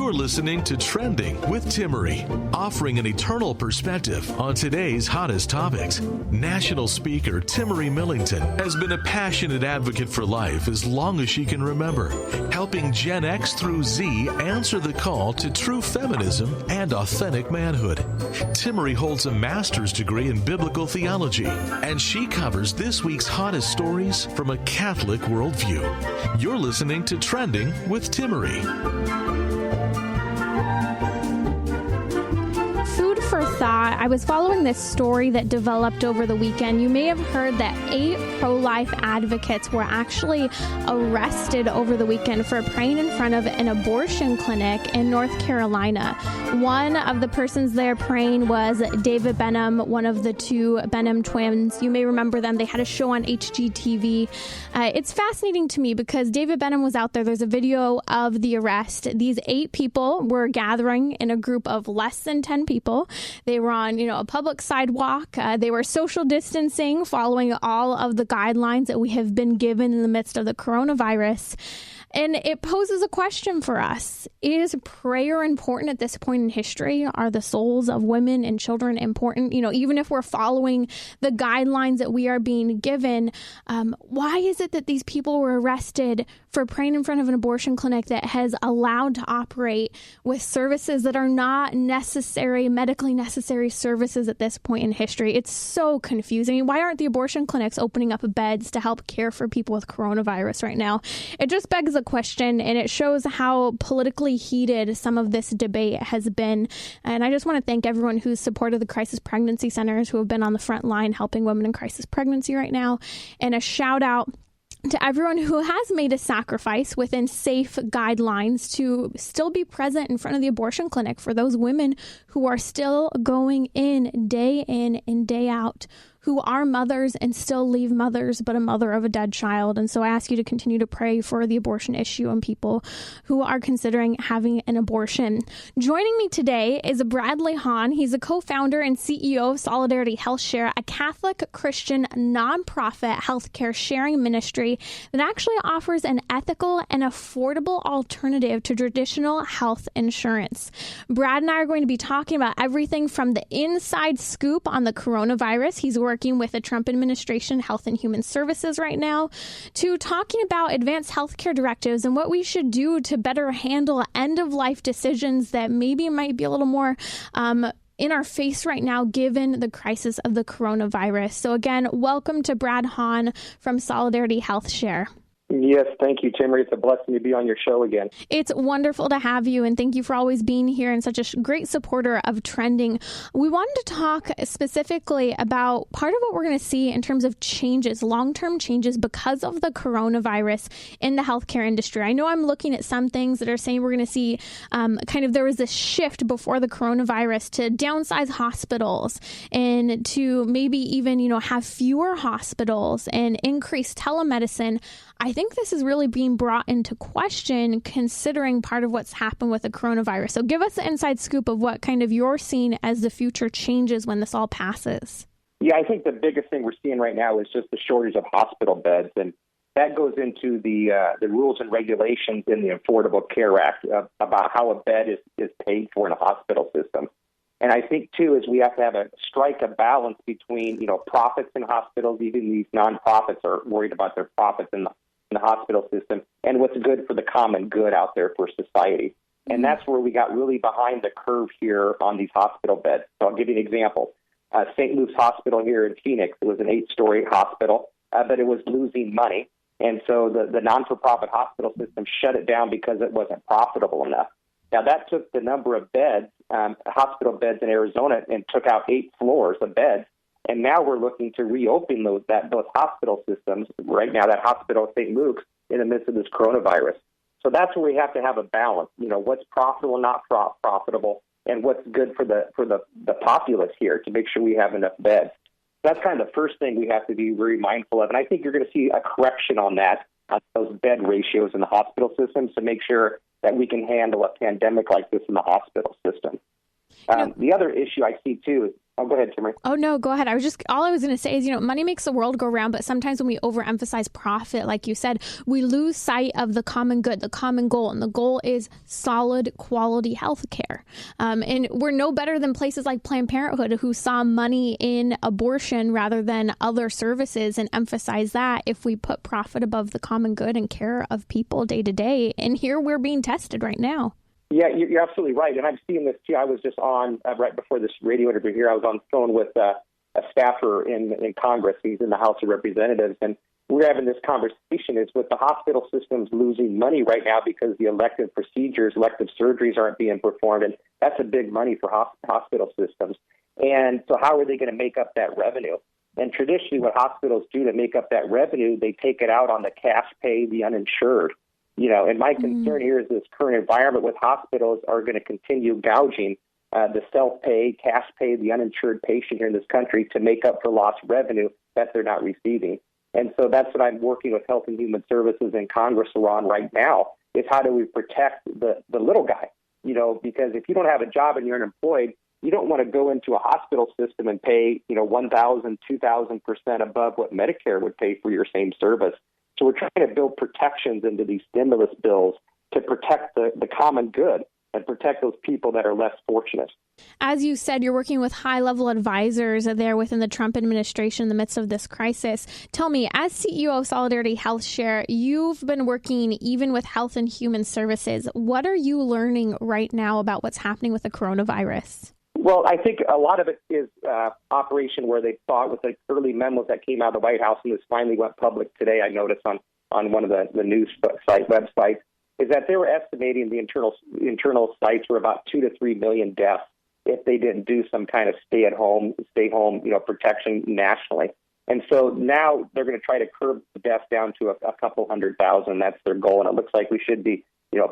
You're listening to Trending with Timmerie, offering an eternal perspective on today's hottest topics. National speaker Timmerie Millington has been a passionate advocate for life as long as she can remember, helping Gen X through Z answer the call to true feminism and authentic manhood. Timmerie holds a master's degree in biblical theology, and she covers this week's hottest stories from a Catholic worldview. You're listening to Trending with Timmerie. Food for thought. I was following this story that developed over the weekend. You may have heard that 8 pro-life advocates were actually arrested over the weekend for praying in front of an abortion clinic in North Carolina. One of the persons there praying was David Benham, one of the 2 Benham twins. You may remember them. They had a show on HGTV. It's fascinating to me because David Benham was out there. There's a video of the arrest. These 8 people were gathering in a group of less than 10 people. They were on, a public sidewalk. They were social distancing, following all of the guidelines that we have been given in the midst of the coronavirus. And it poses a question for us. Is prayer important at this point in history? Are the souls of women and children important? Even if we're following the guidelines that we are being given, why is it that these people were arrested for praying in front of an abortion clinic that has allowed to operate with services that are not necessary, medically necessary services at this point in history? It's so confusing. Why aren't the abortion clinics opening up beds to help care for people with coronavirus right now? It just begs a question, and it shows how politically heated some of this debate has been. And I just want to thank everyone who's supported the crisis pregnancy centers, who have been on the front line helping women in crisis pregnancy right now. And a shout out to everyone who has made a sacrifice within safe guidelines to still be present in front of the abortion clinic for those women who are still going in and day out, who are mothers and still leave mothers, but a mother of a dead child. And so I ask you to continue to pray for the abortion issue and people who are considering having an abortion. Joining me today is Bradley Hahn. He's a co-founder and CEO of Solidarity HealthShare, a Catholic Christian nonprofit healthcare sharing ministry that actually offers an ethical and affordable alternative to traditional health insurance. Brad and I are going to be talking about everything from the inside scoop on the coronavirus. He's working with the Trump administration Health and Human Services right now, to talking about advanced healthcare directives and what we should do to better handle end-of-life decisions that maybe might be a little more in our face right now, given the crisis of the coronavirus. So again, welcome to Brad Hahn from Solidarity HealthShare. Yes, thank you, Timmerie. It's a blessing to be on your show again. It's wonderful to have you, and thank you for always being here and such a great supporter of Trending. We wanted to talk specifically about part of what we're going to see in terms of changes, long-term changes because of the coronavirus in the healthcare industry. I know I'm looking at some things that are saying we're going to see there was this shift before the coronavirus to downsize hospitals and to maybe even, have fewer hospitals and increase telemedicine. I think this is really being brought into question considering part of what's happened with the coronavirus. So give us the inside scoop of what kind of you're seeing as the future changes when this all passes. Yeah, I think the biggest thing we're seeing right now is just the shortage of hospital beds. And that goes into the rules and regulations in the Affordable Care Act about how a bed is paid for in a hospital system. And I think, too, is we have to strike a balance between, profits in hospitals. Even these nonprofits are worried about their profits in the hospital system, and what's good for the common good out there for society. And that's where we got really behind the curve here on these hospital beds. So I'll give you an example. St. Luke's Hospital here in Phoenix, it was an 8-story hospital, but it was losing money. And so the non-for-profit hospital system shut it down because it wasn't profitable enough. Now, that took the number of beds, hospital beds in Arizona, and took out 8 floors of beds. And now we're looking to reopen those hospital systems. Right now, that hospital at St. Luke's in the midst of this coronavirus. So that's where we have to have a balance. What's profitable, not profitable, and what's good for the populace here to make sure we have enough beds. That's kind of the first thing we have to be very mindful of. And I think you're going to see a correction on that, on those bed ratios in the hospital systems to make sure that we can handle a pandemic like this in the hospital system. The other issue I see, too, is Oh, go ahead, Timmerie. Oh, no, go ahead. All I was going to say is, money makes the world go round, but sometimes when we overemphasize profit, like you said, we lose sight of the common good, the common goal. And the goal is solid quality health care. And we're no better than places like Planned Parenthood, who saw money in abortion rather than other services and emphasize that if we put profit above the common good and care of people day to day. And here we're being tested right now. Yeah, you're absolutely right. And I've seen this too. I was just on, right before this radio interview here, I was on the phone with a staffer in Congress. He's in the House of Representatives. And we're having this conversation is with the hospital systems losing money right now because the elective procedures, elective surgeries aren't being performed. And that's a big money for hospital systems. And so how are they going to make up that revenue? And traditionally what hospitals do to make up that revenue, they take it out on the cash pay, the uninsured. And my concern here is this current environment with hospitals are going to continue gouging the self-pay, cash pay, the uninsured patient here in this country to make up for lost revenue that they're not receiving. And so that's what I'm working with Health and Human Services in Congress on right now is how do we protect the little guy? Because if you don't have a job and you're unemployed, you don't want to go into a hospital system and pay, 1,000, 2,000% above what Medicare would pay for your same service. So we're trying to build protections into these stimulus bills to protect the common good and protect those people that are less fortunate. As you said, you're working with high-level advisors there within the Trump administration in the midst of this crisis. Tell me, as CEO of Solidarity HealthShare, you've been working even with Health and Human Services. What are you learning right now about what's happening with the coronavirus? Well, I think a lot of it is operation where they thought with the early memos that came out of the White House, and this finally went public today, I noticed on one of the news websites, is that they were estimating the internal sites were about 2 to 3 million deaths if they didn't do some kind of stay home, protection nationally. And so now they're going to try to curb the deaths down to a couple 100,000. That's their goal, and it looks like we should be,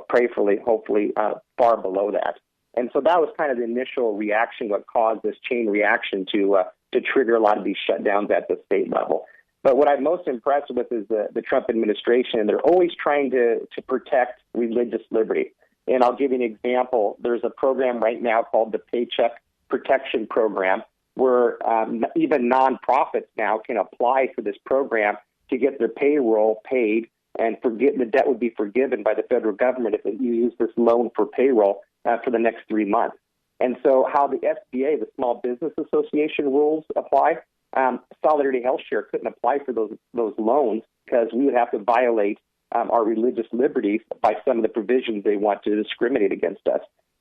prayerfully, hopefully, far below that. And so that was kind of the initial reaction, what caused this chain reaction to trigger a lot of these shutdowns at the state level. But what I'm most impressed with is the Trump administration, and they're always trying to protect religious liberty. And I'll give you an example. There's a program right now called the Paycheck Protection Program, where even nonprofits now can apply for this program to get their payroll paid, and the debt would be forgiven by the federal government if you use this loan for payroll for the next 3 months. And so how the SBA, the Small Business Association rules apply, Solidarity HealthShare couldn't apply for those loans because we would have to violate our religious liberties by some of the provisions they want to discriminate against us.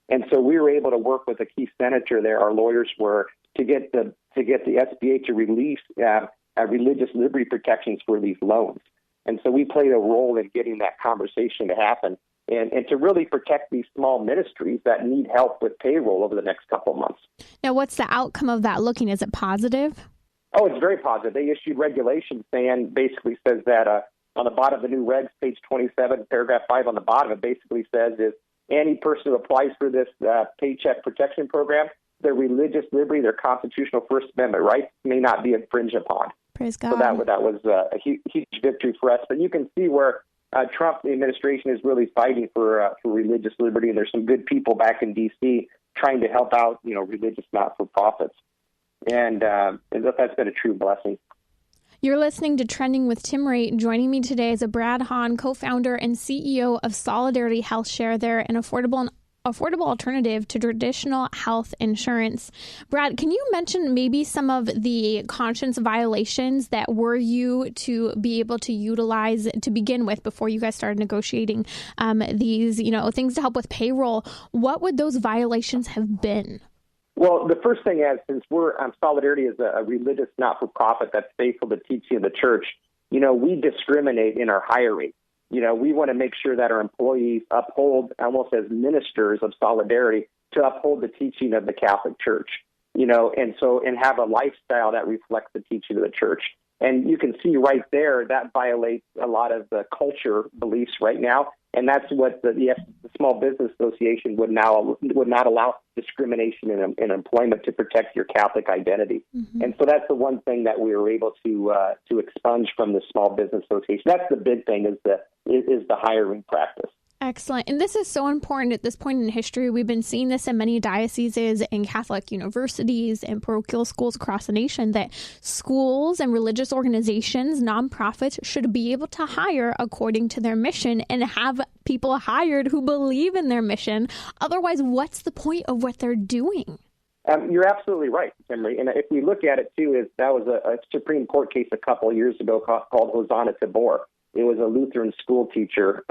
And so we were able to work with a key senator there, our lawyers were, to get the SBA to release religious liberty protections for these loans. And so we played a role in getting that conversation to happen and to really protect these small ministries that need help with payroll over the next couple of months. Now, what's the outcome of that looking? Is it positive? Oh, it's very positive. They issued regulations basically says that on the bottom of the new regs, page 27, paragraph 5 on the bottom, it basically says is any person who applies for this Paycheck Protection Program, their religious liberty, their constitutional First Amendment rights may not be infringed upon. Praise God. So that was a huge victory for us. But you can see where Trump, the administration, is really fighting for religious liberty, and there's some good people back in D.C. trying to help out, religious not-for-profits. And that's been a true blessing. You're listening to Trending with Timmerie. Joining me today is Brad Hahn, co-founder and CEO of Solidarity HealthShare. They're an affordable alternative to traditional health insurance. Brad, can you mention maybe some of the conscience violations that were you to be able to utilize to begin with before you guys started negotiating these, things to help with payroll? What would those violations have been? Well, the first thing is, since Solidarity is a religious not-for-profit that's faithful to teaching of the church, we discriminate in our hiring. We want to make sure that our employees uphold, almost as ministers of solidarity, to uphold the teaching of the Catholic Church, and have a lifestyle that reflects the teaching of the church. And you can see right there that violates a lot of the culture beliefs right now. And that's what the Small Business Association would not allow discrimination in employment to protect your Catholic identity. Mm-hmm. And so that's the one thing that we were able to expunge from the Small Business Association. That's the big thing is the hiring practice. Excellent. And this is so important at this point in history. We've been seeing this in many dioceses and Catholic universities and parochial schools across the nation, that schools and religious organizations, nonprofits, should be able to hire according to their mission and have people hired who believe in their mission. Otherwise, what's the point of what they're doing? You're absolutely right, Timmerie. And if we look at it, too, that was a Supreme Court case a couple of years ago called Hosanna Tabor. It was a Lutheran school teacher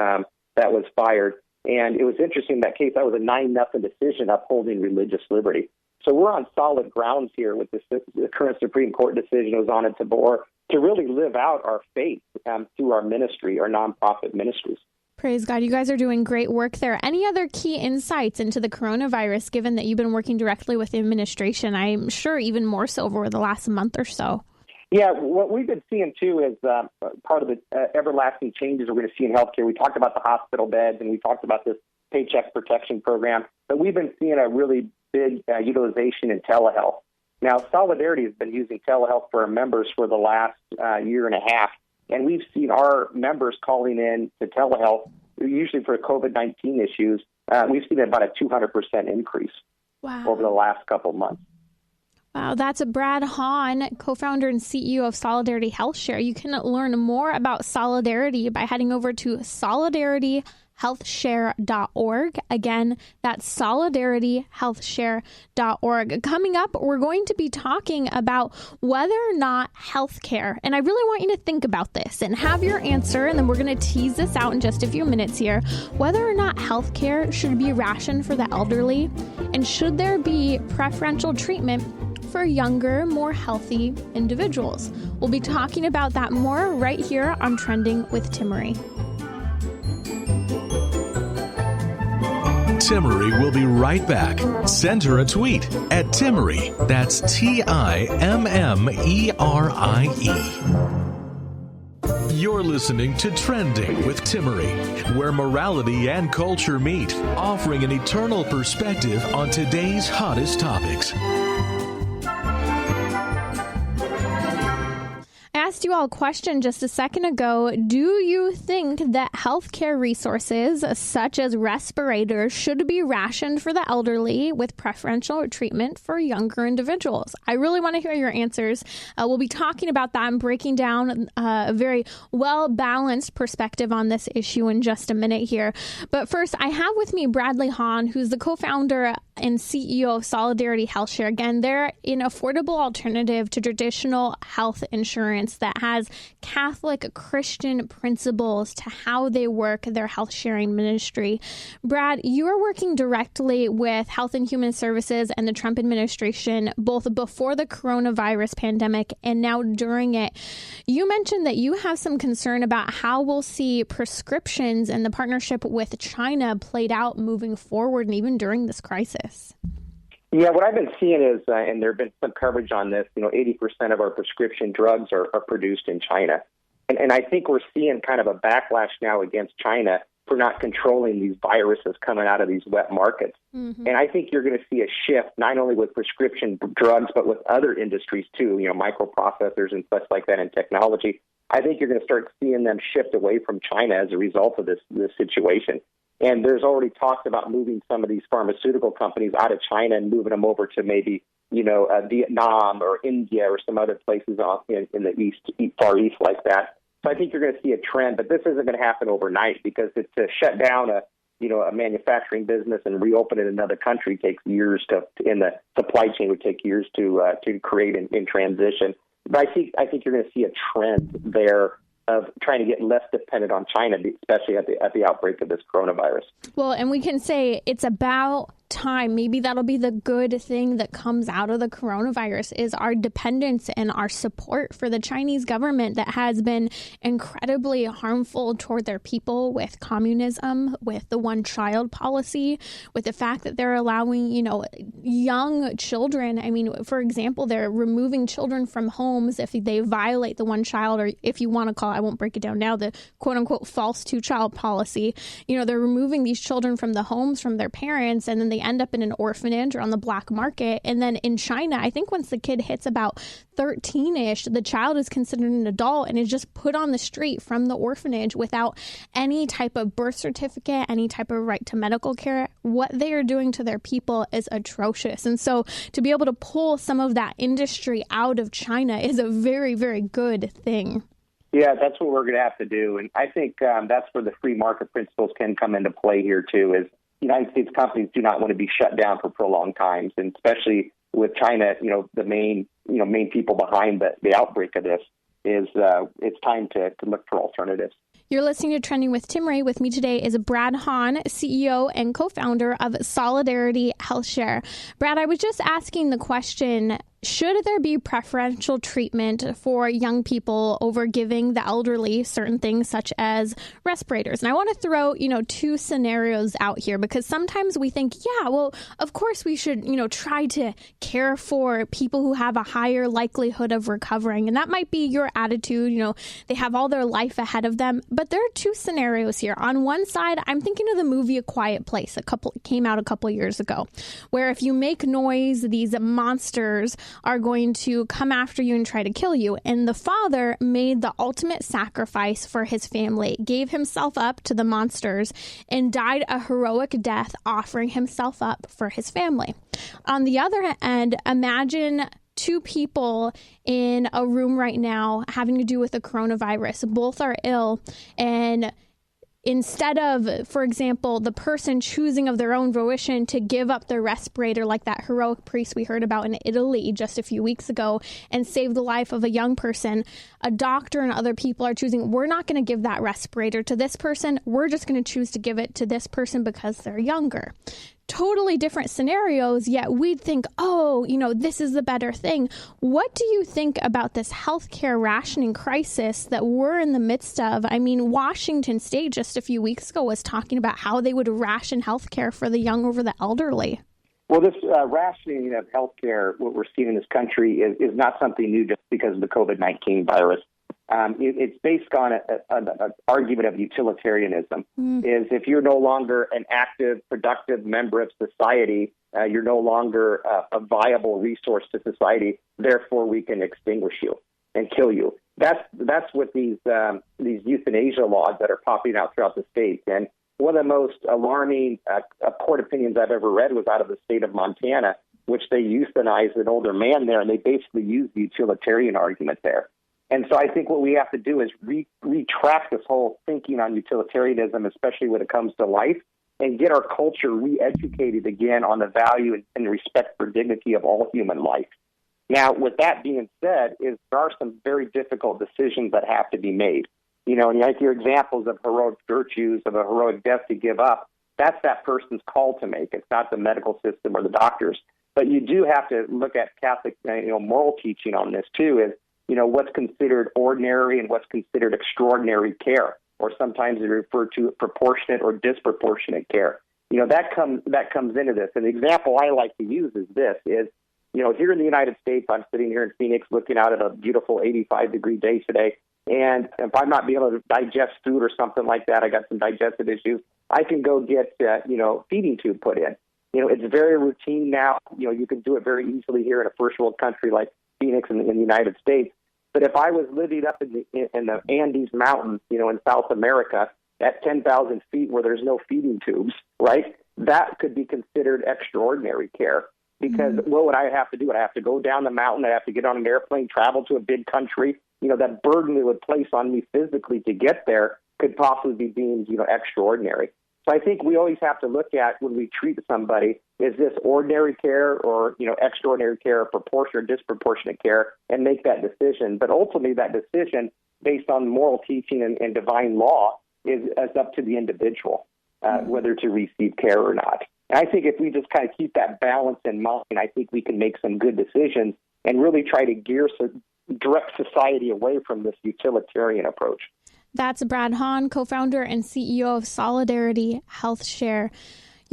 that was fired. And it was interesting, that case, that was a 9-0 decision upholding religious liberty. So we're on solid grounds here with the current Supreme Court decision, Hosanna Tabor, to really live out our faith through our ministry, our nonprofit ministries. Praise God. You guys are doing great work there. Any other key insights into the coronavirus, given that you've been working directly with the administration? I'm sure even more so over the last month or so. Yeah, what we've been seeing, too, is part of the everlasting changes we're going to see in healthcare. We talked about the hospital beds, and we talked about this Paycheck Protection Program, but we've been seeing a really big utilization in telehealth. Now, Solidarity has been using telehealth for our members for the last year and a half, and we've seen our members calling in to telehealth, usually for COVID-19 issues. We've seen about a 200% increase over the last couple of months. Wow, that's Brad Hahn, co-founder and CEO of Solidarity HealthShare. You can learn more about Solidarity by heading over to solidarityhealthshare.org. Again, that's solidarityhealthshare.org. Coming up, we're going to be talking about whether or not healthcare, and I really want you to think about this and have your answer, and then we're going to tease this out in just a few minutes here, whether or not healthcare should be rationed for the elderly, and should there be preferential treatment for younger, more healthy individuals. We'll be talking about that more right here on Trending with Timmerie. Timmerie will be right back. Send her a tweet at Timmerie. That's TIMMERIE. You're listening to Trending with Timmerie, where morality and culture meet, offering an eternal perspective on today's hottest topics. I asked you all a question just a second ago. Do you think that healthcare resources such as respirators should be rationed for the elderly with preferential treatment for younger individuals? I really want to hear your answers. We'll be talking about that and breaking down a very well-balanced perspective on this issue in just a minute here. But first, I have with me Bradley Hahn, who's the co-founder and CEO of Solidarity HealthShare. Again, they're an affordable alternative to traditional health insurance that has Catholic Christian principles to how they work their health sharing ministry. Brad, you are working directly with Health and Human Services and the Trump administration, both before the coronavirus pandemic and now during it. You mentioned that you have some concern about how we'll see prescriptions and the partnership with China played out moving forward and even during this crisis. Yeah, what I've been seeing is, and there have been some coverage on this, 80% of our prescription drugs are produced in China. And I think we're seeing kind of a backlash now against China for not controlling these viruses coming out of these wet markets. Mm-hmm. And I think you're going to see a shift, not only with prescription drugs, but with other industries too, microprocessors and such like that in technology. I think you're going to start seeing them shift away from China as a result of this situation. And there's already talks about moving some of these pharmaceutical companies out of China and moving them over to maybe, Vietnam or India or some other places in the Far East like that. So I think you're going to see a trend, but this isn't going to happen overnight because to shut down a manufacturing business and reopen it in another country takes years in the supply chain would take years to create in transition. But I think you're going to see a trend there of trying to get less dependent on China, especially at the outbreak of this coronavirus. Well, and we can say it's about time. Maybe that'll be the good thing that comes out of the coronavirus is our dependence and our support for the Chinese government that has been incredibly harmful toward their people with communism, with the one-child policy, with the fact that they're allowing, young children. I mean, for example, they're removing children from homes if they violate the one-child, or if you want to call it, I won't break it down now, the quote-unquote false two-child policy. They're removing these children from the homes, from their parents, and then they end up in an orphanage or on the black market. And then in China, I think once the kid hits about 13-ish, the child is considered an adult and is just put on the street from the orphanage without any type of birth certificate, any type of right to medical care. What they are doing to their people is atrocious. And so to be able to pull some of that industry out of China is a very, very good thing. Yeah, that's what we're going to have to do. And I think that's where the free market principles can come into play here, too, is United States companies do not want to be shut down for prolonged times, and especially with China, the main people behind the outbreak of this is it's time to look for alternatives. You're listening to Trending with Timmerie. With me today is Brad Hahn, CEO and co-founder of Solidarity HealthShare. Brad, I was just asking the question, should there be preferential treatment for young people over giving the elderly certain things such as respirators? And I want to throw, two scenarios out here, because sometimes we think, yeah, well, of course we should, try to care for people who have a higher likelihood of recovering. And that might be your attitude. They have all their life ahead of them. But there are two scenarios here. On one side, I'm thinking of the movie A Quiet Place. Came out a couple years ago, where if you make noise, these monsters are going to come after you and try to kill you. And the father made the ultimate sacrifice for his family, gave himself up to the monsters, and died a heroic death, offering himself up for his family. On the other end, imagine two people in a room right now having to do with the coronavirus. Both are ill, and instead of, for example, the person choosing of their own volition to give up their respirator, like that heroic priest we heard about in Italy just a few weeks ago, and save the life of a young person, a doctor and other people are choosing, we're not going to give that respirator to this person. We're just going to choose to give it to this person because they're younger. Totally different scenarios, yet we'd think, this is the better thing. What do you think about this healthcare rationing crisis that we're in the midst of? I mean, Washington State just a few weeks ago was talking about how they would ration healthcare for the young over the elderly. Well, this rationing of healthcare, what we're seeing in this country, is not something new just because of the COVID-19 virus. It's based on an argument of utilitarianism. Is if you're no longer an active, productive member of society, you're no longer a viable resource to society. Therefore, we can extinguish you and kill you. That's what these euthanasia laws that are popping out throughout the state. And one of the most alarming court opinions I've ever read was out of the state of Montana, which they euthanized an older man there, and they basically used the utilitarian argument there. And so I think what we have to do is retract this whole thinking on utilitarianism, especially when it comes to life, and get our culture re-educated again on the value and respect for dignity of all human life. Now, with that being said, there are some very difficult decisions that have to be made. And you hear examples of heroic virtues, of a heroic death to give up. That's that person's call to make. It's not the medical system or the doctors. But you do have to look at Catholic, moral teaching on this too, is what's considered ordinary and what's considered extraordinary care, or sometimes they refer to proportionate or disproportionate care. That comes into this. And the example I like to use is this: here in the United States, I'm sitting here in Phoenix looking out at a beautiful 85-degree day today, and if I'm not being able to digest food or something like that, I got some digestive issues, I can go get feeding tube put in. It's very routine now. You can do it very easily here in a first world country like Phoenix in the United States. But if I was living up in the Andes Mountains, in South America at 10,000 feet where there's no feeding tubes, right, that could be considered extraordinary care. Because what would I have to do? I'd have to go down the mountain. I'd have to get on an airplane, travel to a big country. That burden it would place on me physically to get there could possibly be deemed, extraordinary. So I think we always have to look at when we treat somebody, is this ordinary care or, extraordinary care, proportionate or disproportionate care, and make that decision. But ultimately that decision, based on moral teaching and divine law, is up to the individual, whether to receive care or not. And I think if we just kind of keep that balance in mind, I think we can make some good decisions and really try to direct society away from this utilitarian approach. That's Brad Hahn, co-founder and CEO of Solidarity HealthShare.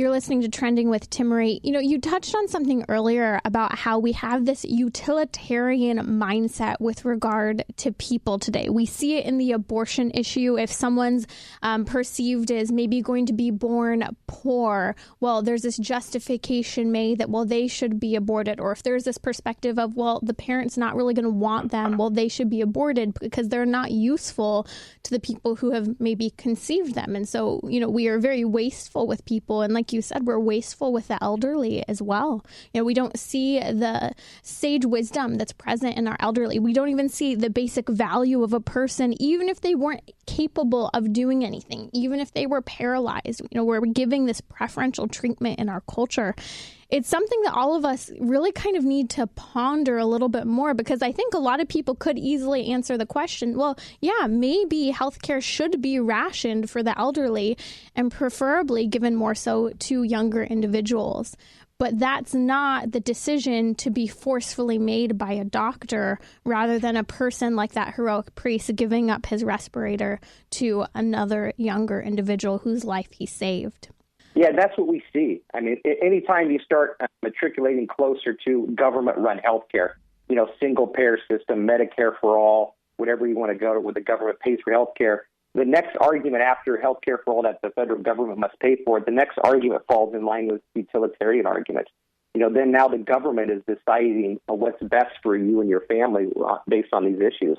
You're listening to Trending with Timmerie. You know, you touched on something earlier about how we have this utilitarian mindset with regard to people today. We see it in the abortion issue. If someone's perceived as maybe going to be born poor, well, there's this justification made that, well, they should be aborted. Or if there's this perspective of, well, the parent's not really going to want them, well, they should be aborted because they're not useful to the people who have maybe conceived them. And so, you know, we are very wasteful with people. And like you said, we're wasteful with the elderly as well. You know, we don't see the sage wisdom that's present in our elderly. We don't even see the basic value of a person, even if they weren't capable of doing anything, even if they were paralyzed. You know, we're giving this preferential treatment in our culture. It's something that all of us really kind of need to ponder a little bit more, because I think a lot of people could easily answer the question, well, yeah, maybe healthcare should be rationed for the elderly and preferably given more so to younger individuals. But that's not the decision to be forcefully made by a doctor rather than a person like that heroic priest giving up his respirator to another younger individual whose life he saved. Yeah, that's what we see. I mean, anytime you start matriculating closer to government-run healthcare, you know, single-payer system, Medicare for all, whatever you want to go to, where the government pays for healthcare, the next argument after healthcare for all that the federal government must pay for, the next argument falls in line with utilitarian argument. You know, then now the government is deciding what's best for you and your family based on these issues.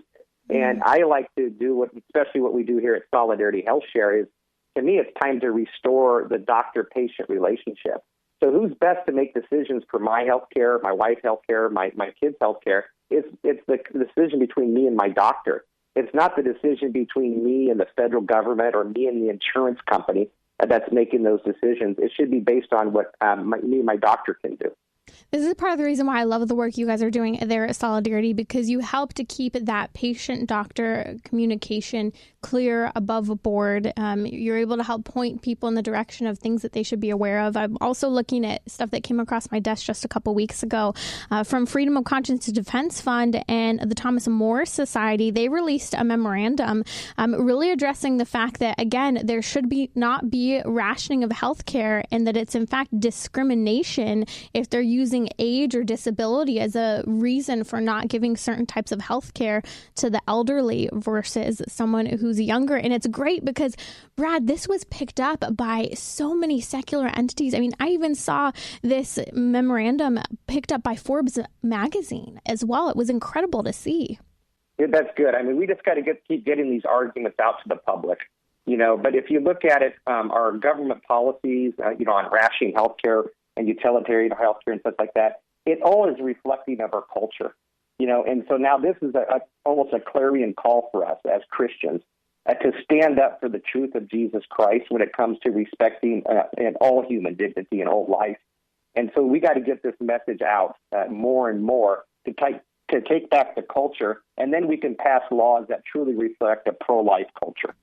And I like to do especially what we do here at Solidarity HealthShare is, to me, it's time to restore the doctor-patient relationship. So who's best to make decisions for my health care, my wife's health care, my kids' health care? It's the decision between me and my doctor. It's not the decision between me and the federal government or me and the insurance company that's making those decisions. It should be based on what me and my doctor can do. This is part of the reason why I love the work you guys are doing there at Solidarity, because you help to keep that patient-doctor communication clear, above board. You're able to help point people in the direction of things that they should be aware of. I'm also looking at stuff that came across my desk just a couple weeks ago from Freedom of Conscience Defense Fund and the Thomas More Society. They released a memorandum really addressing the fact that, again, there should not be rationing of healthcare, and that it's in fact discrimination if they're using age or disability as a reason for not giving certain types of health care to the elderly versus someone who's younger. And it's great because, Brad, this was picked up by so many secular entities. I mean, I even saw this memorandum picked up by Forbes magazine as well. It was incredible to see. Yeah, that's good. I mean, we just got to keep getting these arguments out to the public, you know. But if you look at it, our government policies, you know, on rationing healthcare and utilitarian healthcare and stuff like that, it all is reflecting of our culture, you know. And so now this is almost a clarion call for us as Christians to stand up for the truth of Jesus Christ when it comes to respecting and all human dignity and all life. And so we got to get this message out more and more to take back the culture, and then we can pass laws that truly reflect a pro-life culture.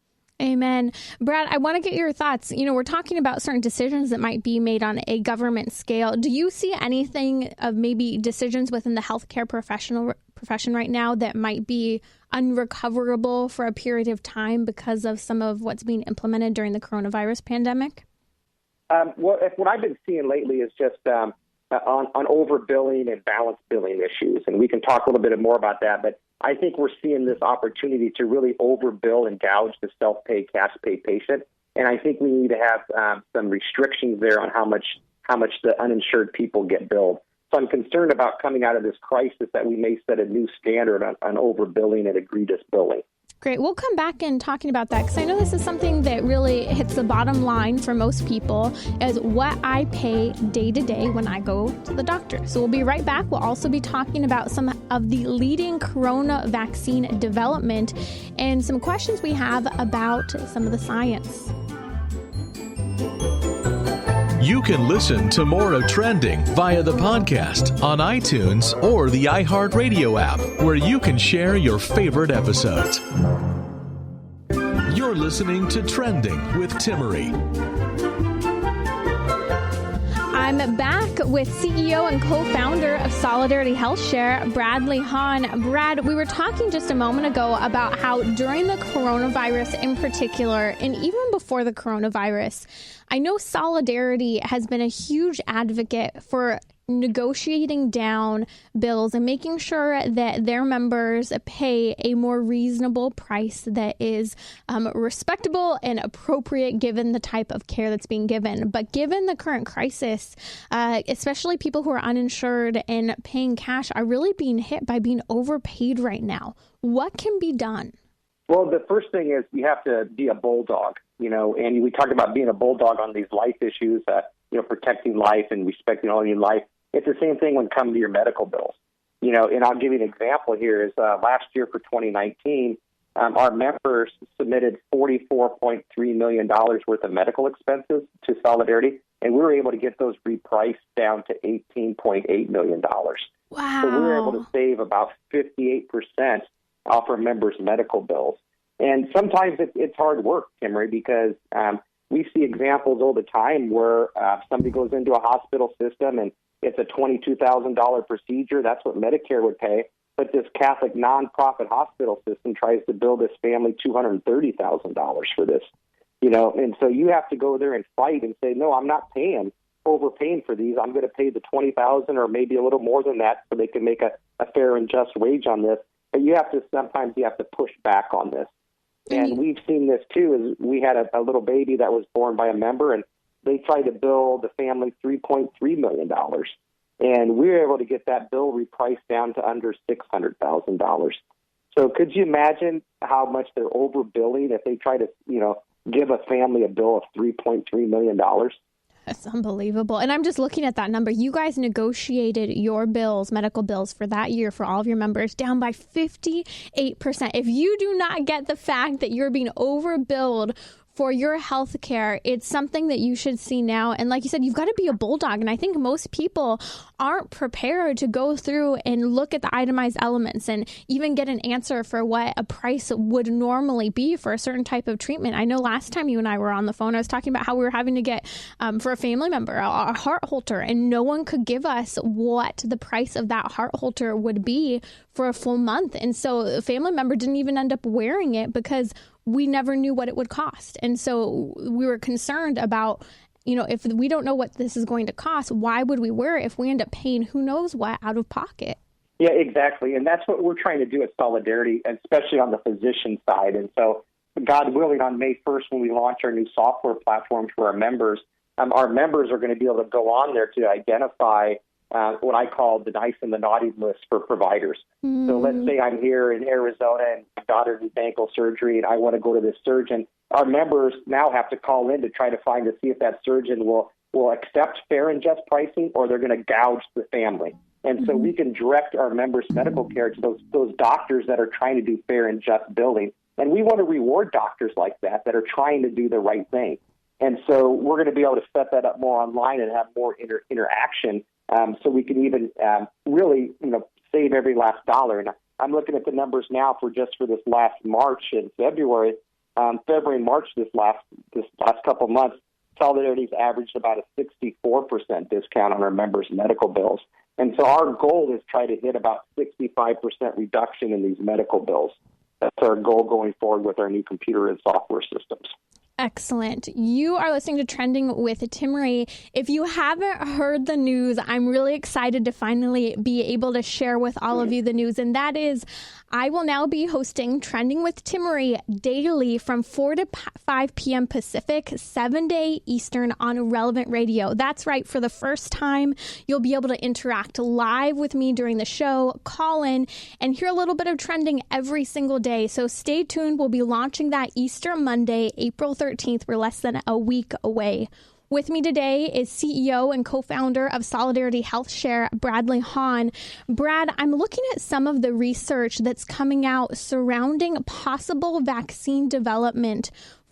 Amen. Brad, I want to get your thoughts. You know, we're talking about certain decisions that might be made on a government scale. Do you see anything of maybe decisions within the healthcare profession right now that might be unrecoverable for a period of time because of some of what's being implemented during the coronavirus pandemic? Well, what I've been seeing lately is just on overbilling and balance billing issues. And we can talk a little bit more about that, but I think we're seeing this opportunity to really overbill and gouge the self-pay, cash-pay patient. And I think we need to have some restrictions there on how much the uninsured people get billed. So I'm concerned about coming out of this crisis that we may set a new standard on overbilling and egregious billing. Great. We'll come back and talking about that, because I know this is something that really hits the bottom line for most people, is what I pay day to day when I go to the doctor. So we'll be right back. We'll also be talking about some of the leading corona vaccine development and some questions we have about some of the science. You can listen to more of Trending via the podcast on iTunes or the iHeartRadio app, where you can share your favorite episodes. You're listening to Trending with Timmerie. I'm back with CEO and co-founder of Solidarity HealthShare, Bradley Hahn. Brad, we were talking just a moment ago about how during the coronavirus in particular, and even before the coronavirus, I know Solidarity has been a huge advocate for negotiating down bills and making sure that their members pay a more reasonable price that is respectable and appropriate given the type of care that's being given. But given the current crisis, especially people who are uninsured and paying cash are really being hit by being overpaid right now. What can be done? Well, the first thing is you have to be a bulldog, and we talked about being a bulldog on these life issues, protecting life and respecting all human life. It's the same thing when it comes to your medical bills, and I'll give you an example here is last year for 2019, our members submitted $44.3 million worth of medical expenses to Solidarity, and we were able to get those repriced down to $18.8 million. Wow. So we were able to save about 58% off our members' medical bills. And sometimes it's hard work, Timmerie, because we see examples all the time where somebody goes into a hospital system and it's a $22,000 procedure. That's what Medicare would pay. But this Catholic nonprofit hospital system tries to bill this family $230,000 for this, And so you have to go there and fight and say, no, I'm not overpaying for these. I'm going to pay the $20,000 or maybe a little more than that so they can make a fair and just wage on this. But sometimes you have to push back on this. And we've seen this too. Is we had a little baby that was born by a member, and they tried to bill the family $3.3 million. And we were able to get that bill repriced down to under $600,000. So could you imagine how much they're overbilling if they try to, give a family a bill of $3.3 million? That's unbelievable. And I'm just looking at that number. You guys negotiated your bills, medical bills for that year for all of your members down by 58%. If you do not get the fact that you're being overbilled for your health care, it's something that you should see now. And like you said, you've got to be a bulldog. And I think most people aren't prepared to go through and look at the itemized elements and even get an answer for what a price would normally be for a certain type of treatment. I know last time you and I were on the phone, I was talking about how we were having to get for a family member a heart holter, and no one could give us what the price of that heart holter would be for a full month. And so a family member didn't even end up wearing it because we never knew what it would cost. And so we were concerned about, if we don't know what this is going to cost, why would we wear it if we end up paying who knows what out of pocket? Yeah, exactly. And that's what we're trying to do at Solidarity, especially on the physician side. And so God willing, on May 1st, when we launch our new software platform for our members are going to be able to go on there to identify what I call the nice and the naughty list for providers. So let's say I'm here in Arizona and my daughter needs ankle surgery and I want to go to this surgeon. Our members now have to call in to try to see if that surgeon will accept fair and just pricing, or they're going to gouge the family. And so we can direct our members' medical care to those doctors that are trying to do fair and just billing. And we want to reward doctors like that are trying to do the right thing. And so we're going to be able to set that up more online and have more interaction. So we can even really, save every last dollar. And I'm looking at the numbers now for this last March and February. February and March this last couple of months, Solidarity's averaged about a 64% discount on our members' medical bills. And so our goal is try to hit about 65% reduction in these medical bills. That's our goal going forward with our new computer and software systems. Excellent. You are listening to Trending with Timmerie. If you haven't heard the news, I'm really excited to finally be able to share with all of you the news. And that is, I will now be hosting Trending with Timmerie daily from 4 to 5 p.m. Pacific, 7 day Eastern on Relevant Radio. That's right. For the first time, you'll be able to interact live with me during the show, call in, and hear a little bit of trending every single day. So stay tuned. We'll be launching that Easter Monday, April 13th. We're less than a week away. With me today is CEO and co-founder of Solidarity HealthShare, Bradley Hahn. Brad, I'm looking at some of the research that's coming out surrounding possible vaccine development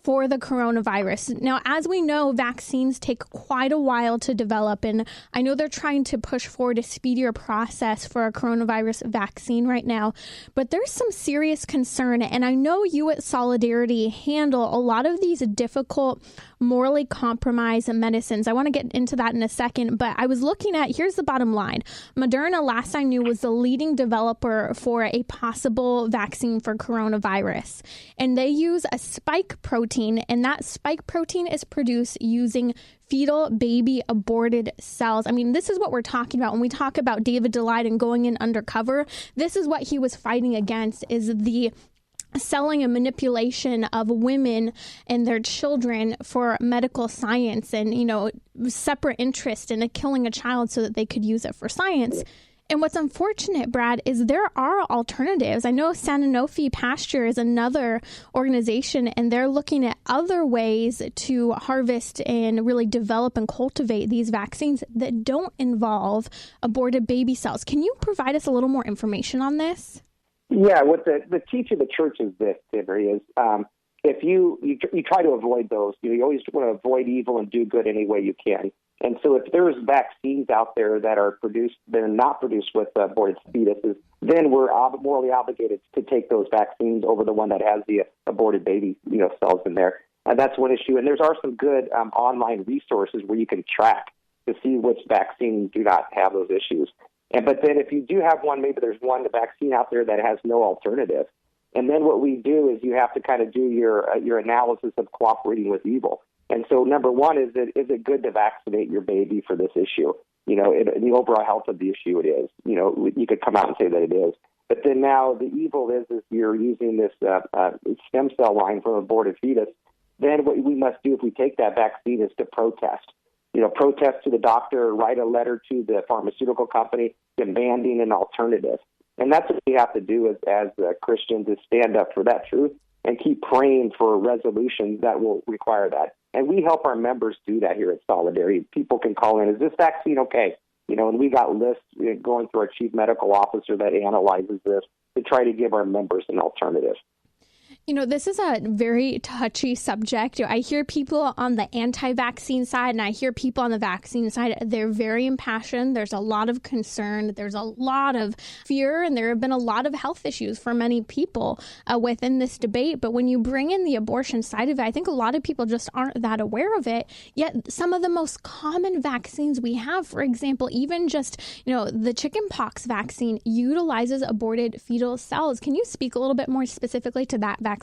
for the coronavirus. Now, as we know, vaccines take quite a while to develop, and I know they're trying to push forward a speedier process for a coronavirus vaccine right now, but there's some serious concern, and I know you at Solidarity handle a lot of these difficult, morally compromised medicines. I want to get into that in a second, but I was looking at, here's the bottom line. Moderna, last I knew, was the leading developer for a possible vaccine for coronavirus, and they use a spike protein, and that spike protein is produced using fetal baby aborted cells. I mean, this is what we're talking about when we talk about David Delight and going in undercover. This is what he was fighting against, is the selling and manipulation of women and their children for medical science and, separate interest in killing a child so that they could use it for science. And what's unfortunate, Brad, is there are alternatives. I know Sanofi Pasteur is another organization, and they're looking at other ways to harvest and really develop and cultivate these vaccines that don't involve aborted baby cells. Can you provide us a little more information on this? Yeah, what the teaching of the church is this, Timmerie, is if you try to avoid those, you always want to avoid evil and do good any way you can. And so if there's vaccines out there that are not produced with aborted fetuses, then we're morally obligated to take those vaccines over the one that has the aborted baby cells in there. And that's one issue. And there are some good online resources where you can track to see which vaccines do not have those issues. But then if you do have one, maybe there's one vaccine out there that has no alternative. And then what we do is you have to kind of do your analysis of cooperating with evil. And so number one is it good to vaccinate your baby for this issue? In the overall health of the issue, it is. You could come out and say that it is. But then now the evil is you're using this stem cell line from aborted fetus. Then what we must do if we take that vaccine is to protest. Protest to the doctor, write a letter to the pharmaceutical company demanding an alternative. And that's what we have to do as Christians, is stand up for that truth and keep praying for resolutions that will require that. And we help our members do that here at Solidarity. People can call in, is this vaccine okay? And we got lists going through our chief medical officer that analyzes this to try to give our members an alternative. This is a very touchy subject. I hear people on the anti-vaccine side and I hear people on the vaccine side. They're very impassioned. There's a lot of concern. There's a lot of fear, and there have been a lot of health issues for many people within this debate. But when you bring in the abortion side of it, I think a lot of people just aren't that aware of it. Yet some of the most common vaccines we have, for example, even just, the chickenpox vaccine utilizes aborted fetal cells. Can you speak a little bit more specifically to that vaccine?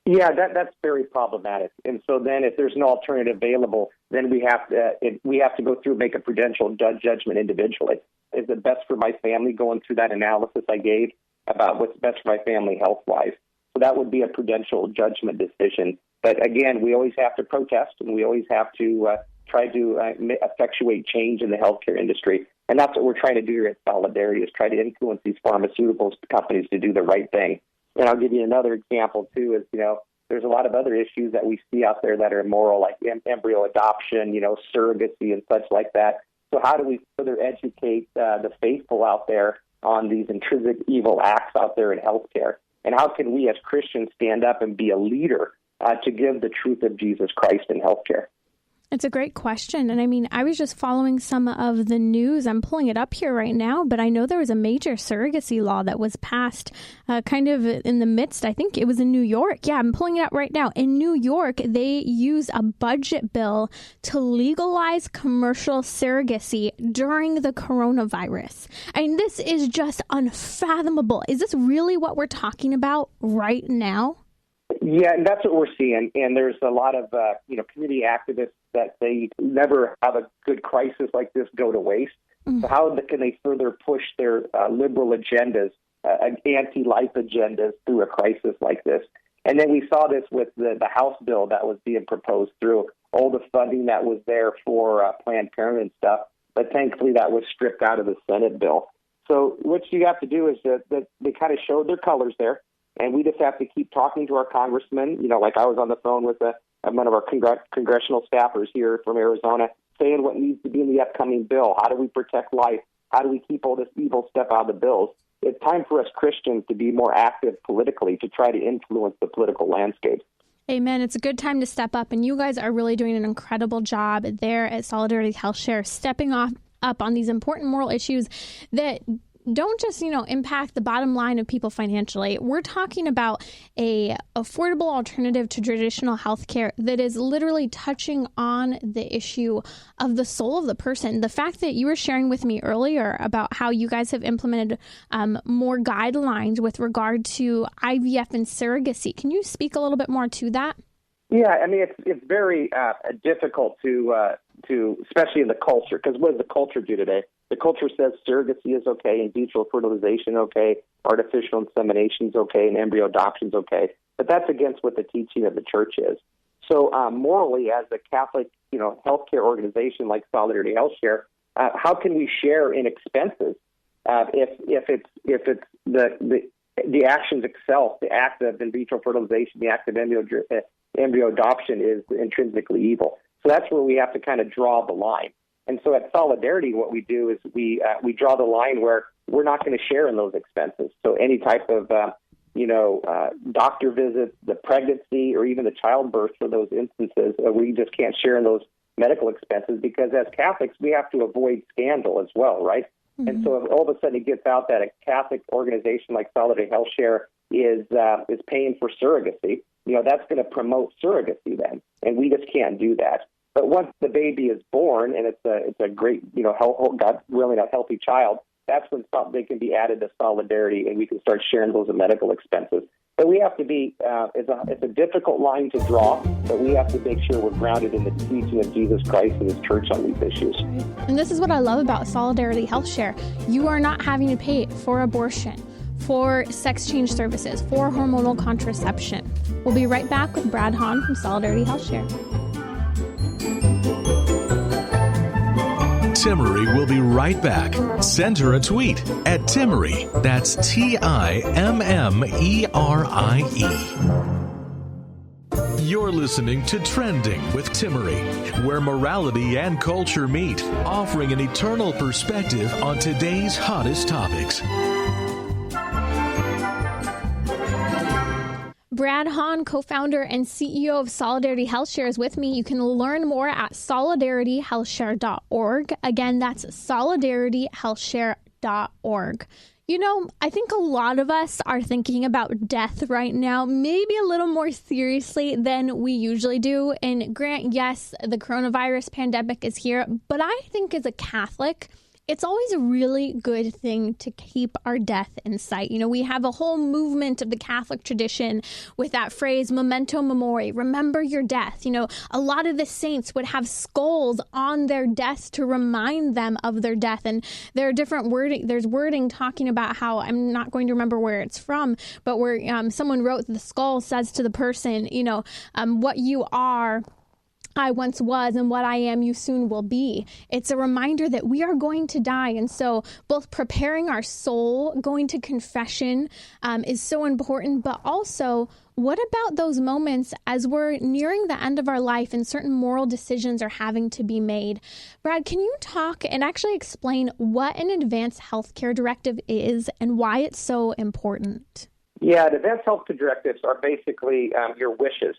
Yeah, that's very problematic. And so then if there's no alternative available, then we have to go through, make a prudential judgment individually. Is it best for my family, going through that analysis I gave about what's best for my family health-wise? So that would be a prudential judgment decision. But again, we always have to protest, and we always have to try to effectuate change in the healthcare industry. And that's what we're trying to do here at Solidarity, is try to influence these pharmaceutical companies to do the right thing. And I'll give you another example, too, is, there's a lot of other issues that we see out there that are immoral, like embryo adoption, surrogacy and such like that. So how do we further educate the faithful out there on these intrinsic evil acts out there in healthcare? And how can we as Christians stand up and be a leader to give the truth of Jesus Christ in healthcare? It's a great question. And I was just following some of the news. I'm pulling it up here right now, but I know there was a major surrogacy law that was passed kind of in the midst. I think it was in New York. Yeah, I'm pulling it up right now. In New York, they used a budget bill to legalize commercial surrogacy during the coronavirus. this is just unfathomable. Is this really what we're talking about right now? Yeah, and that's what we're seeing. And there's a lot of community activists that they never have a good crisis like this go to waste. Mm-hmm. So how can they further push their liberal agendas, anti-life agendas through a crisis like this? And then we saw this with the House bill that was being proposed through all the funding that was there for Planned Parenthood stuff. But thankfully that was stripped out of the Senate bill. So what you have to do is that they kind of showed their colors there. And we just have to keep talking to our congressmen. Like I was on the phone with one of our congressional staffers here from Arizona, saying what needs to be in the upcoming bill. How do we protect life? How do we keep all this evil stuff out of the bills? It's time for us Christians to be more active politically to try to influence the political landscape. Amen. It's a good time to step up, and you guys are really doing an incredible job there at Solidarity HealthShare, stepping up on these important moral issues that don't just, impact the bottom line of people financially. We're talking about a affordable alternative to traditional healthcare that is literally touching on the issue of the soul of the person. The fact that you were sharing with me earlier about how you guys have implemented more guidelines with regard to IVF and surrogacy. Can you speak a little bit more to that? Yeah, I mean, it's very difficult to especially in the culture, because what does the culture do today? The culture says surrogacy is okay, in vitro fertilization okay, artificial insemination is okay, and embryo adoption is okay. But that's against what the teaching of the church is. So morally, as a Catholic, healthcare organization like Solidarity HealthShare, how can we share in expenses if it's the actions itself, the act of in vitro fertilization, the act of embryo adoption is intrinsically evil? So that's where we have to kind of draw the line. And so at Solidarity, what we do is we draw the line where we're not going to share in those expenses. So any type of, doctor visits, the pregnancy, or even the childbirth for those instances, we just can't share in those medical expenses because as Catholics, we have to avoid scandal as well, right? Mm-hmm. And so if all of a sudden it gets out that a Catholic organization like Solidarity HealthShare is paying for surrogacy, that's going to promote surrogacy then, and we just can't do that. But once the baby is born and it's a great, God willing, a healthy child, that's when they can be added to Solidarity and we can start sharing those medical expenses. But we have to be, it's a difficult line to draw, but we have to make sure we're grounded in the teaching of Jesus Christ and His church on these issues. And this is what I love about Solidarity HealthShare. You are not having to pay for abortion, for sex change services, for hormonal contraception. We'll be right back with Brad Hahn from Solidarity HealthShare. Timmerie will be right back. Send her a tweet at Timmerie. That's Timmerie. You're listening to Trending with Timmerie, where morality and culture meet, offering an eternal perspective on today's hottest topics. Brad Hahn, co-founder and CEO of Solidarity HealthShare, is with me. You can learn more at solidarityhealthshare.org. Again, that's solidarityhealthshare.org. I think a lot of us are thinking about death right now, maybe a little more seriously than we usually do. And Grant, yes, the coronavirus pandemic is here, but I think as a Catholic, it's always a really good thing to keep our death in sight. We have a whole movement of the Catholic tradition with that phrase, memento mori, remember your death. A lot of the saints would have skulls on their desks to remind them of their death. And there are different wording. There's wording talking about how, I'm not going to remember where it's from, but where someone wrote the skull says to the person, what you are, I once was, and what I am, you soon will be. It's a reminder that we are going to die. And so both preparing our soul, going to confession is so important, but also what about those moments as we're nearing the end of our life and certain moral decisions are having to be made? Brad, can you talk and actually explain what an advanced healthcare directive is and why it's so important? Yeah, the advanced healthcare directives are basically your wishes.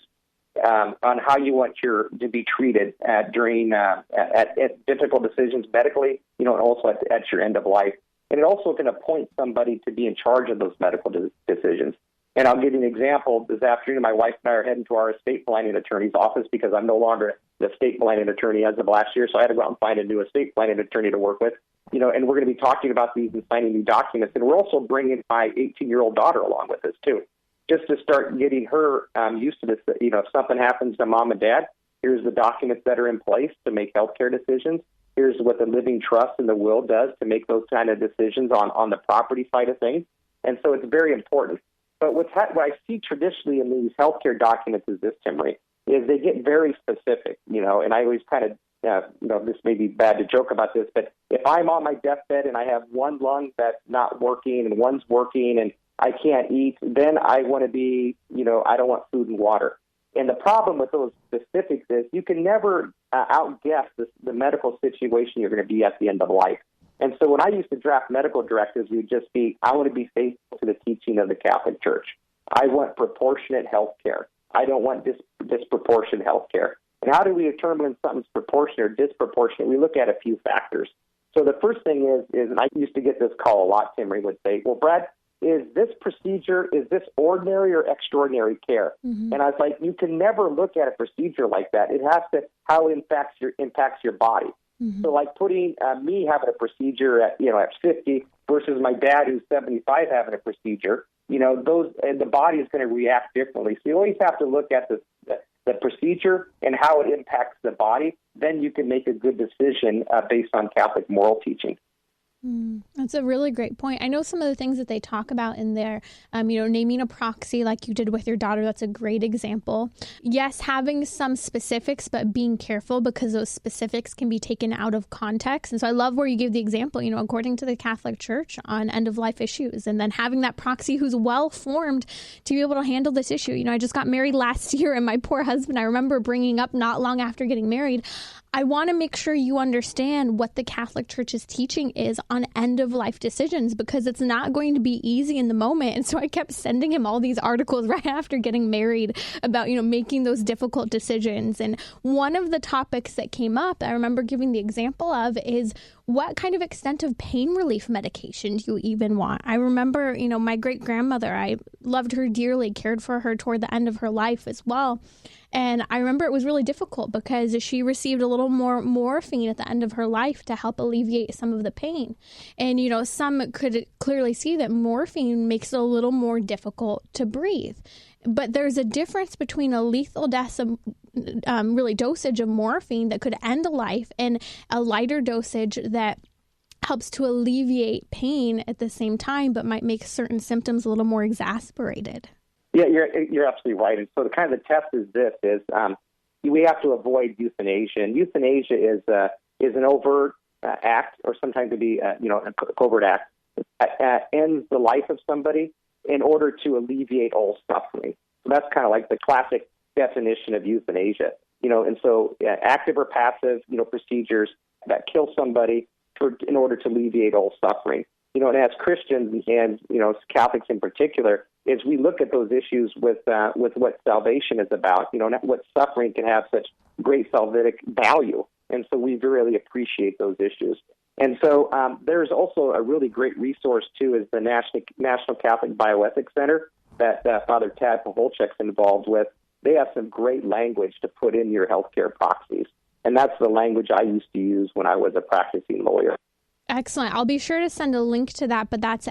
On how you want to be treated during at difficult decisions medically, and also at your end of life. And it also can appoint somebody to be in charge of those medical decisions. And I'll give you an example. This afternoon, my wife and I are heading to our estate planning attorney's office because I'm no longer the estate planning attorney as of last year, so I had to go out and find a new estate planning attorney to work with. And we're going to be talking about these and signing new documents. And we're also bringing my 18-year-old daughter along with us, too, just to start getting her used to this. If something happens to mom and dad, here's the documents that are in place to make healthcare decisions. Here's what the living trust and the will does to make those kind of decisions on the property side of things. And so it's very important. But what I see traditionally in these healthcare documents is this, Timmerie, is they get very specific, and I always kind of, this may be bad to joke about this, but if I'm on my deathbed and I have one lung that's not working and one's working and I can't eat, then I want to be, I don't want food and water. And the problem with those specifics is you can never outguess the medical situation you're going to be at the end of life. And so when I used to draft medical directives, it would just be, I want to be faithful to the teaching of the Catholic Church. I want proportionate health care. I don't want disproportionate health care. And how do we determine if something's proportionate or disproportionate? We look at a few factors. So the first thing is, and I used to get this call a lot, Timmerie would say, well, Brad, is this procedure, is this ordinary or extraordinary care? Mm-hmm. And I was like, you can never look at a procedure like that. It has to, how it impacts your body. Mm-hmm. So like putting me having a procedure at 50 versus my dad who's 75 having a procedure, the body is going to react differently. So you always have to look at the procedure and how it impacts the body. Then you can make a good decision based on Catholic moral teaching. That's a really great point. I know some of the things that they talk about in there, naming a proxy like you did with your daughter. That's a great example. Yes, having some specifics, but being careful because those specifics can be taken out of context. And so I love where you give the example, according to the Catholic Church on end-of-life issues, and then having that proxy who's well-formed to be able to handle this issue. I just got married last year, and my poor husband, I remember bringing up not long after getting married, I want to make sure you understand what the Catholic Church's teaching is on end-of-life decisions, because it's not going to be easy in the moment. And so I kept sending him all these articles right after getting married about, making those difficult decisions. And one of the topics that came up, I remember giving the example of, is what kind of extent of pain relief medication do you even want? I remember, my great-grandmother, I loved her dearly, cared for her toward the end of her life as well. And I remember it was really difficult because she received a little more morphine at the end of her life to help alleviate some of the pain. And, some could clearly see that morphine makes it a little more difficult to breathe. But there's a difference between a lethal dosage of morphine that could end a life and a lighter dosage that helps to alleviate pain at the same time, but might make certain symptoms a little more exasperated. Yeah, you're absolutely right. And so the kind of the test is this: we have to avoid euthanasia. And euthanasia is an overt act, or sometimes it be a covert act, ends the life of somebody in order to alleviate all suffering. So that's kind of like the classic definition of euthanasia. And so active or passive, procedures that kill somebody in order to alleviate all suffering. And as Christians and as Catholics in particular, is we look at those issues with what salvation is about. What suffering can have such great salvific value, and so we really appreciate those issues. And so there's also a really great resource too, is the National Catholic Bioethics Center that Father Tad Paholchek's involved with. They have some great language to put in your healthcare proxies, and that's the language I used to use when I was a practicing lawyer. Excellent. I'll be sure to send a link to that, but that's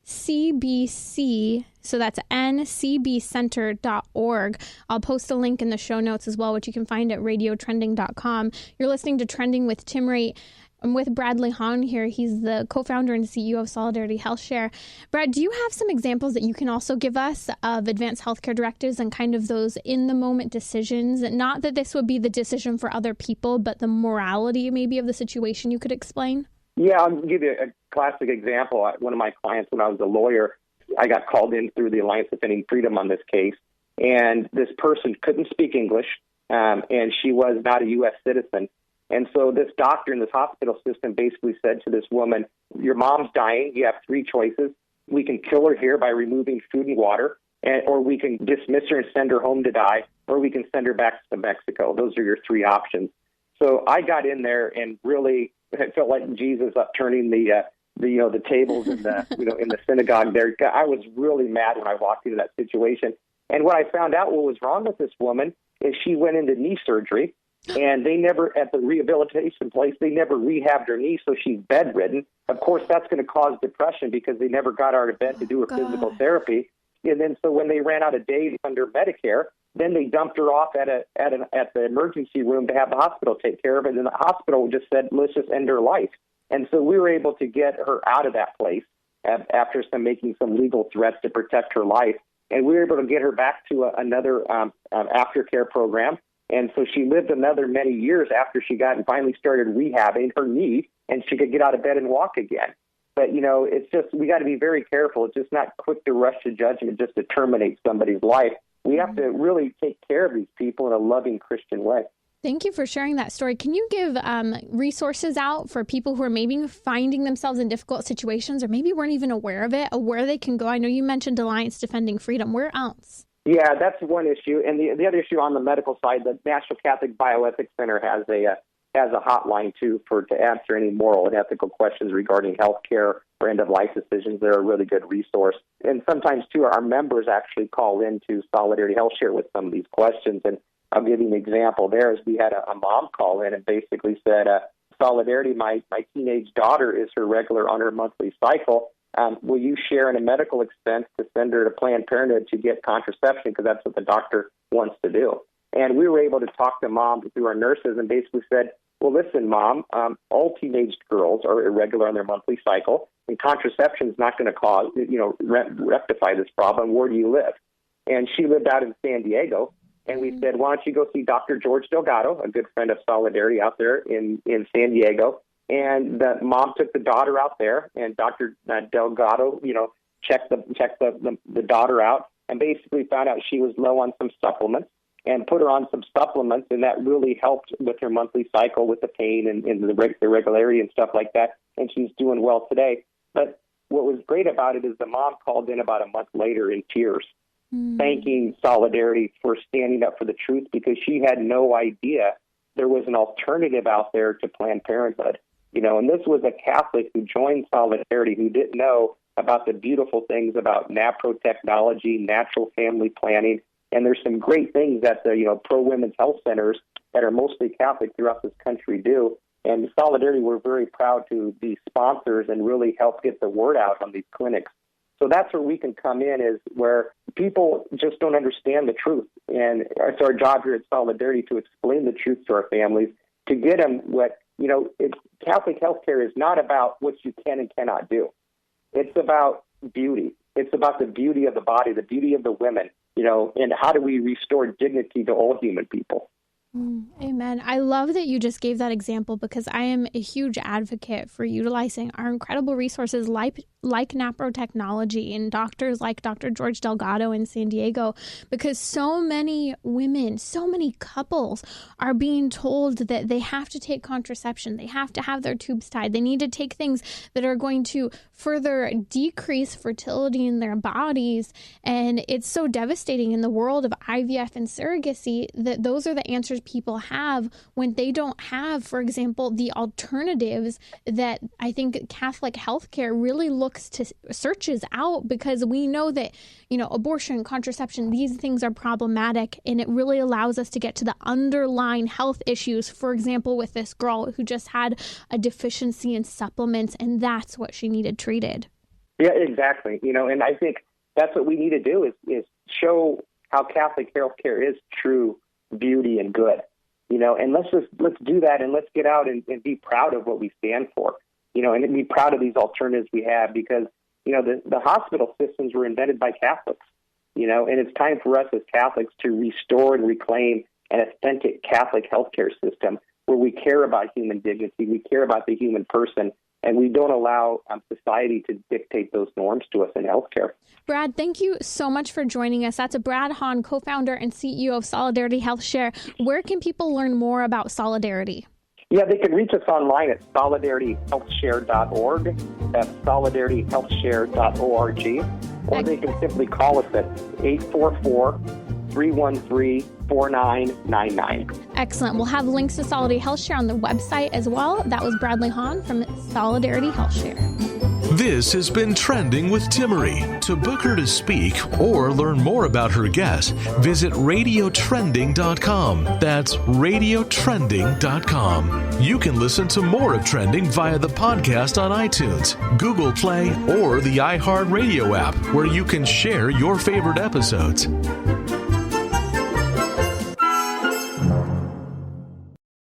NCBC, so that's ncbcenter.org. I'll post a link in the show notes as well, which you can find at radiotrending.com. You're listening to Trending with Timmerie. I'm with Bradley Hahn here. He's the co-founder and CEO of Solidarity HealthShare. Brad, do you have some examples that you can also give us of advanced healthcare directives and kind of those in-the-moment decisions? Not that this would be the decision for other people, but the morality maybe of the situation you could explain? Yeah, I'll give you a classic example. One of my clients, when I was a lawyer, I got called in through the Alliance Defending Freedom on this case, and this person couldn't speak English, and she was not a U.S. citizen. And so this doctor in this hospital system basically said to this woman, your mom's dying. You have three choices. We can kill her here by removing food and water, or we can dismiss her and send her home to die, or we can send her back to Mexico. Those are your three options. So I got in there and really, it felt like Jesus upturning the tables in the in the synagogue there. I was really mad when I walked into that situation. And what I found out what was wrong with this woman is she went into knee surgery. And they never, at the rehabilitation place, they never rehabbed her knee, so she's bedridden. Of course, that's going to cause depression because they never got her out of bed to do her physical therapy. And then, so when they ran out of days under Medicare, then they dumped her off at the emergency room to have the hospital take care of it. And the hospital just said, let's just end her life. And so we were able to get her out of that place after making some legal threats to protect her life. And we were able to get her back to another aftercare program. And so she lived another many years after she finally started rehabbing her knee, and she could get out of bed and walk again. But, it's just, we got to be very careful. It's just not quick to rush to judgment just to terminate somebody's life. We have to really take care of these people in a loving Christian way. Thank you for sharing that story. Can you give resources out for people who are maybe finding themselves in difficult situations or maybe weren't even aware of it, or where they can go? I know you mentioned Alliance Defending Freedom. Where else? Yeah, that's one issue. And the other issue on the medical side, the National Catholic Bioethics Center has a hotline, too, to answer any moral and ethical questions regarding healthcare or end-of-life decisions. They're a really good resource. And sometimes, too, our members actually call into Solidarity HealthShare with some of these questions. And I'll give you an example there. Is we had a mom call in and basically said, Solidarity, my teenage daughter is irregular on her monthly cycle. Will you share in a medical expense to send her to Planned Parenthood to get contraception, because that's what the doctor wants to do? And we were able to talk to mom through our nurses and basically said, well, listen, Mom, all teenage girls are irregular on their monthly cycle, and contraception is not going to rectify this problem. Where do you live? And she lived out in San Diego. And we said, why don't you go see Dr. George Delgado, a good friend of Solidarity out there in San Diego. And the mom took the daughter out there, and Dr. Delgado, checked the daughter out and basically found out she was low on some supplements and put her on some supplements, and that really helped with her monthly cycle, with the pain and the irregularity and stuff like that, and she's doing well today. But what was great about it is the mom called in about a month later in tears, thanking Solidarity for standing up for the truth, because she had no idea there was an alternative out there to Planned Parenthood. And this was a Catholic who joined Solidarity who didn't know about the beautiful things about NAPRO technology, natural family planning. And there's some great things that the pro-women's health centers that are mostly Catholic throughout this country do. And Solidarity, we're very proud to be sponsors and really help get the word out on these clinics. So that's where we can come in, is where people just don't understand the truth. And it's our job here at Solidarity to explain the truth to our families, to get them what, Catholic healthcare is not about what you can and cannot do. It's about beauty. It's about the beauty of the body, the beauty of the women, and how do we restore dignity to all human people. Amen. I love that you just gave that example, because I am a huge advocate for utilizing our incredible resources like NAPRO technology and doctors like Dr. George Delgado in San Diego, because so many women, so many couples are being told that they have to take contraception, they have to have their tubes tied, they need to take things that are going to further decrease fertility in their bodies. And it's so devastating in the world of IVF and surrogacy that those are the answers people have when they don't have, for example, the alternatives that I think Catholic healthcare really searches out, because we know that, abortion, contraception, these things are problematic, and it really allows us to get to the underlying health issues. For example, with this girl who just had a deficiency in supplements, and that's what she needed treated. Yeah, exactly. And I think that's what we need to do is show how Catholic healthcare is true beauty and good, and let's do that, and let's get out and be proud of what we stand for, and be proud of these alternatives we have, because, the hospital systems were invented by Catholics, and it's time for us as Catholics to restore and reclaim an authentic Catholic healthcare system where we care about human dignity, we care about the human person, and we don't allow society to dictate those norms to us in healthcare. Brad, thank you so much for joining us. That's Brad Hahn, co-founder and CEO of Solidarity HealthShare. Where can people learn more about Solidarity? Yeah, they can reach us online at solidarityhealthshare.org. That's solidarityhealthshare.org. Or they can simply call us at 844-313-4999. Excellent. We'll have links to Solidarity HealthShare on the website as well. That was Bradley Hahn from Solidarity HealthShare. This has been Trending with Timmerie. To book her to speak or learn more about her guest, visit radiotrending.com. That's radiotrending.com. You can listen to more of Trending via the podcast on iTunes, Google Play, or the iHeartRadio app, where you can share your favorite episodes.